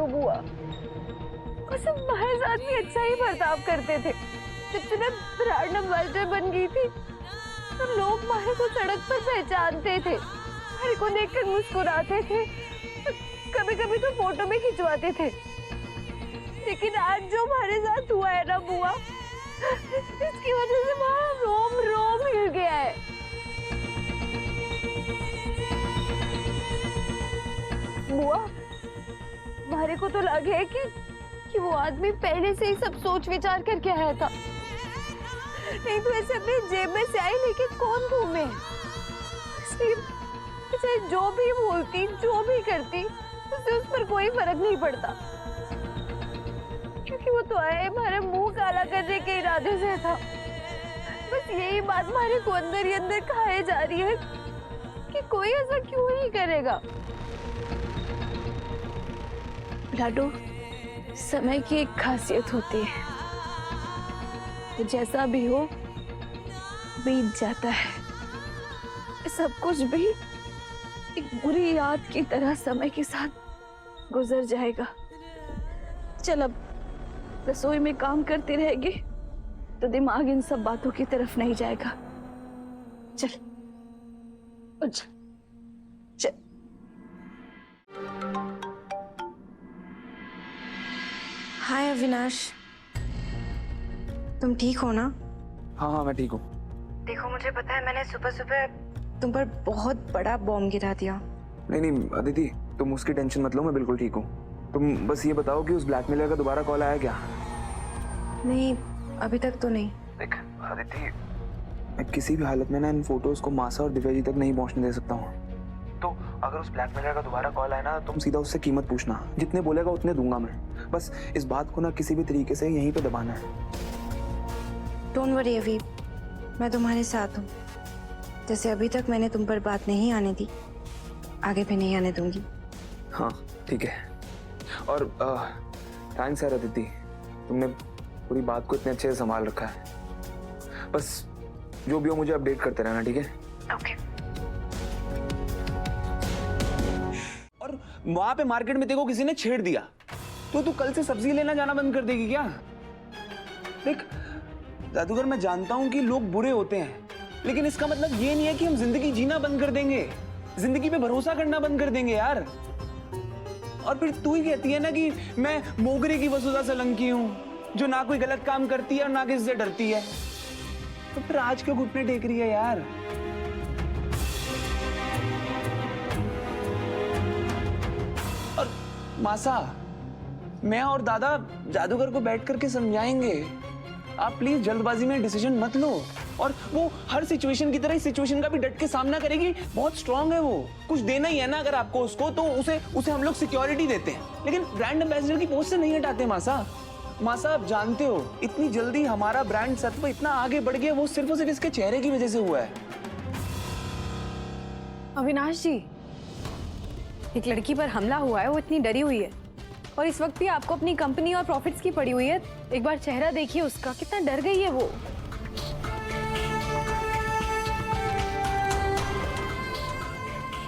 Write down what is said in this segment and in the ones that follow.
हो बुआ, वो सब हमारे साथ भी अच्छा ही बर्ताव करते थे। जब तूने ब्रांड एम्बेसडर बन गई थी तो लोग हमारे को सड़क पर पहचानते थे, हमारे को देखकर मुस्कुराते थे, कभी कभी तो फोटो भी खिंचवाते थे। लेकिन आज जो हमारे साथ हुआ है ना बुआ, इसकी वजह से हमारा रोम रोम हिल गया है। बुआ, हमारे को तो लगे कि वो आदमी पहले से ही सब सोच विचार करके आया था, नहीं तो ऐसे अपनी जेब में स्याही लेके कौन घूमे। इसलिए चाहे जो भी बोलती, जो भी करती, उससे उस पर कोई फर्क नहीं पड़ता, क्योंकि वो तो आए हमारे मुंह काला करने के इरादे से था। बस यही बात हमारे को अंदर ही अंदर खाए जा रही है कि कोई ऐसा क्यों नहीं करेगा। लाडो, समय की एक खासियत होती है, तो जैसा भी हो बीत जाता है। सब कुछ भी एक बुरी याद की तरह समय के साथ गुजर जाएगा। चल अब रसोई में काम करती रहेगी तो दिमाग इन सब बातों की तरफ नहीं जाएगा। चल चल चल। हाय अविनाश, तुम ठीक हो ना? हाँ हाँ मैं ठीक हूँ। देखो मुझे पता है मैंने सुबह सुबह तुम पर बहुत बड़ा बॉम्ब गिरा दिया। नहीं नहीं अदिति, तुम उसकी टेंशन मत लो, मैं बिल्कुल ठीक हूँ। तुम बस ये बताओ कि उस ब्लैकमेलर का दोबारा कॉल आया क्या? नहीं, अभी तक तो नहीं। देख अदिति, मैं किसी भी हालत में ना इन फोटोज को मासा और दिव्या जी तक नहीं पहुँचने दे सकता हूँ। तो अगर उस ब्लैकमेलर का दोबारा कॉल आए ना, तुम सीधा उससे कीमत पूछना, जितने बोलेगा उतने दूंगा मैं। बस इस बात को ना किसी भी तरीके से यहीं पे दबाना है। डोंट वरी अभी, मैं तुम्हारे साथ हूँ। जैसे अभी तक मैंने तुम पर बात नहीं आने दी, आगे भी नहीं आने दूंगी। हाँ ठीक है। और थैंक्स यार अदिति, तुमने पूरी बात को इतने अच्छे से संभाल रखा है। बस जो भी हो मुझे अपडेट करते रहना, ठीक है? ओके। और वहां पे मार्केट में देखो किसी ने छेड़ दिया तो तू कल से सब्जी लेना जाना बंद कर देगी क्या? देख जादूगर, मैं जानता हूं कि लोग बुरे होते हैं, लेकिन इसका मतलब ये नहीं है कि हम जिंदगी जीना बंद कर देंगे, जिंदगी पे भरोसा करना बंद कर देंगे यार। और फिर तू ही कहती है ना कि मैं मोगरे की वसुधा सोलंकी हूं, जो ना कोई गलत काम करती है और ना किसी से डरती है। तो फिर आज क्यों घुटने टेक रही है यार? और मासा, मैं और दादा जादूगर को बैठ करके समझाएंगे। आप प्लीज जल्दबाजी में डिसीजन मत लो। और वो हर सिचुएशन की तरह इस सिचुएशन का भी डट के सामना करेगी, बहुत स्ट्रांग है वो। कुछ देना ही है ना अगर आपको उसको, तो उसे हम लोग सिक्योरिटी देते हैं, लेकिन ब्रांड एम्बेसडर की पोस्ट से नहीं हटाते। मासा आप जानते हो, इतनी जल्दी हमारा ब्रांड सत्व इतना आगे बढ़ गया, वो सिर्फ और सिर्फ इसके चेहरे की वजह से हुआ है। अविनाश जी, एक लड़की पर हमला हुआ है, वो इतनी डरी हुई है और इस वक्त भी आपको अपनी कंपनी और प्रॉफिट्स की पड़ी हुई है। एक बार चेहरा देखिए उसका, कितना डर गई है वो।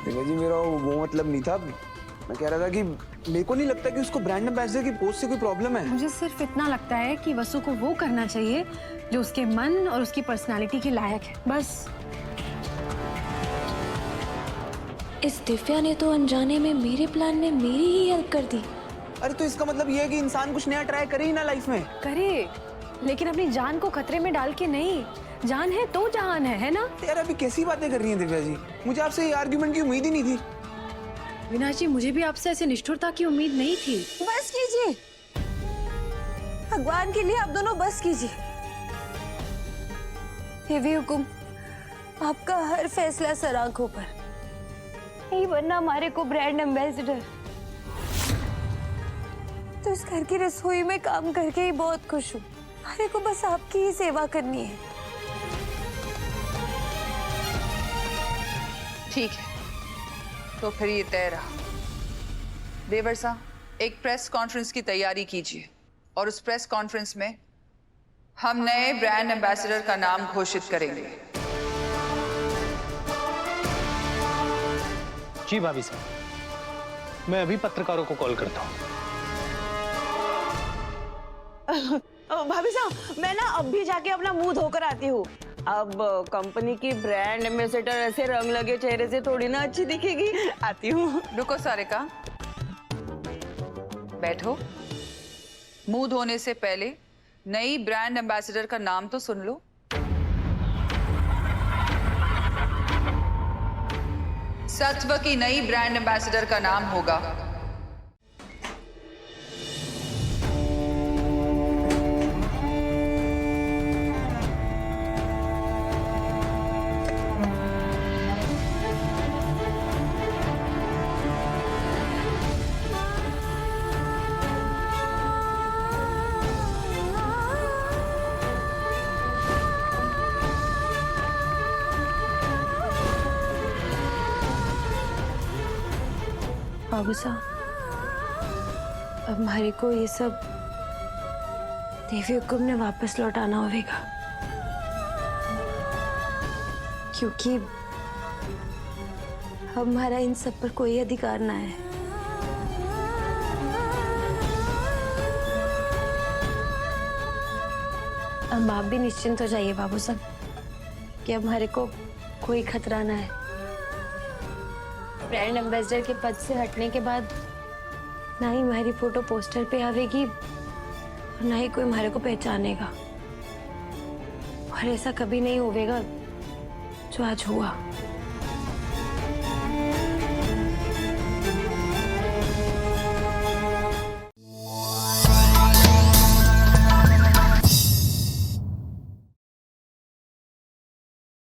दिव्या जी, मेरा वो मतलब नहीं था। मैं कह रहा था कि मेरे को नहीं लगता कि उसको ब्रांड एम्बेसडर की पोस्ट से कोई प्रॉब्लम है। मुझे सिर्फ इतना लगता है कि वसु को वो करना चाहिए जो उसके मन और उसकी पर्सनालिटी के लायक है, बस। इस दिव्या ने तो अनजाने में मेरे प्लान में मेरी ही हेल्प कर दी। अरे तो इसका मतलब ये है कि इंसान कुछ नया ट्राई करे ही ना लाइफ में। करे, लेकिन अपनी जान को खतरे में डाल के नहीं। जान है तो जहान है ना? यार अभी कैसी बातें कर रही हैं दिव्या जी, मुझे आपसे ये आर्ग्यूमेंट की उम्मीद ही नहीं थी। अविनाश जी, मुझे भी आपसे ऐसे निष्ठुरता की उम्मीद नहीं थी। बस कीजिए, भगवान के लिए आप दोनों बस कीजिए। देवी हुकुम, आपका हर फैसला सर आंखों पर। नहीं बनना हमारे को ब्रांड एम्बेसडर, तो इस घर की रसोई में काम करके ही बहुत खुश हूँ। हमारे को बस आपकी ही सेवा करनी है। ठीक है, तो फिर ये तय रहा। देवर साहब, एक प्रेस कॉन्फ्रेंस की तैयारी कीजिए और उस प्रेस कॉन्फ्रेंस में हम नए ब्रांड एम्बेसडर का नाम घोषित करेंगे। जी भाभी साहब, मैं अभी पत्रकारों को कॉल करता हूँ। भाभी साहब, मैं ना अब भी जाके अपना मुंह धोकर आती हूँ। अब कंपनी की ब्रांड एम्बेसडर ऐसे रंग लगे चेहरे से थोड़ी ना अच्छी दिखेगी। आती हूँ। रुको सारिका, बैठो। मुंह धोने से पहले नई ब्रांड एम्बेसडर का नाम तो सुन लो। सत्व की नई ब्रांड एम्बेसडर का नाम होगा बाबू साहब, अब हमारे को ये सब देवी हुक्म ने वापस लौटाना होगा, क्योंकि अब हमारा इन सब पर कोई अधिकार ना है। अब आप भी निश्चिंत हो जाइए बाबू साहब कि अब हमारे को कोई खतरा ना है। ब्रांड एम्बेसडर के पद से हटने के बाद ना ही हमारी फोटो पोस्टर पे आवेगी और ना ही कोई हमारे को पहचानेगा, और ऐसा कभी नहीं होगा जो आज हुआ।